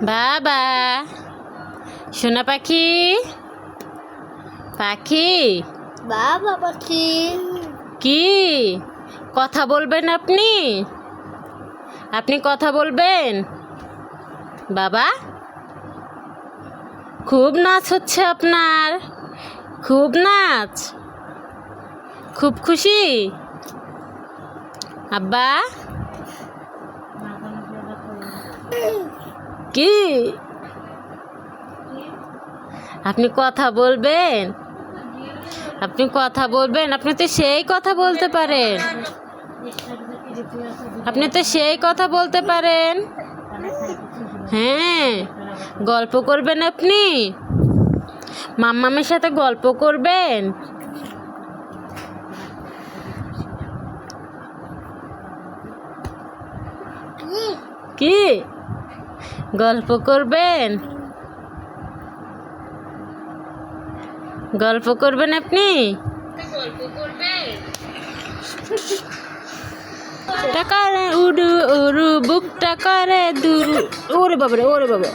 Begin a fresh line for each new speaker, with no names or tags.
বাবা সোনা পাখি পাখি
বাবা পাখি
কি কথা বলবেন আপনি? আপনি কথা বলবেন? বাবা খুব নাচ হচ্ছে আপনার, খুব নাচ, খুব খুশি। আব্বা কি আপনি কথা বলবেন? আপনি কথা বলবেন? আপনি তো সেই কথা বলতে পারেন, আপনি তো সেই কথা বলতে পারেন। হ্যাঁ, গল্প করবেন আপনি? মাম্মামের সাথে গল্প করবেন? কি গল্প করবেন? গল্প করবেন আপনি? টাকা রে উড়ু উড়ু বুকটা করে দুরু। ওরে বাবা রে, ওরে বাবা।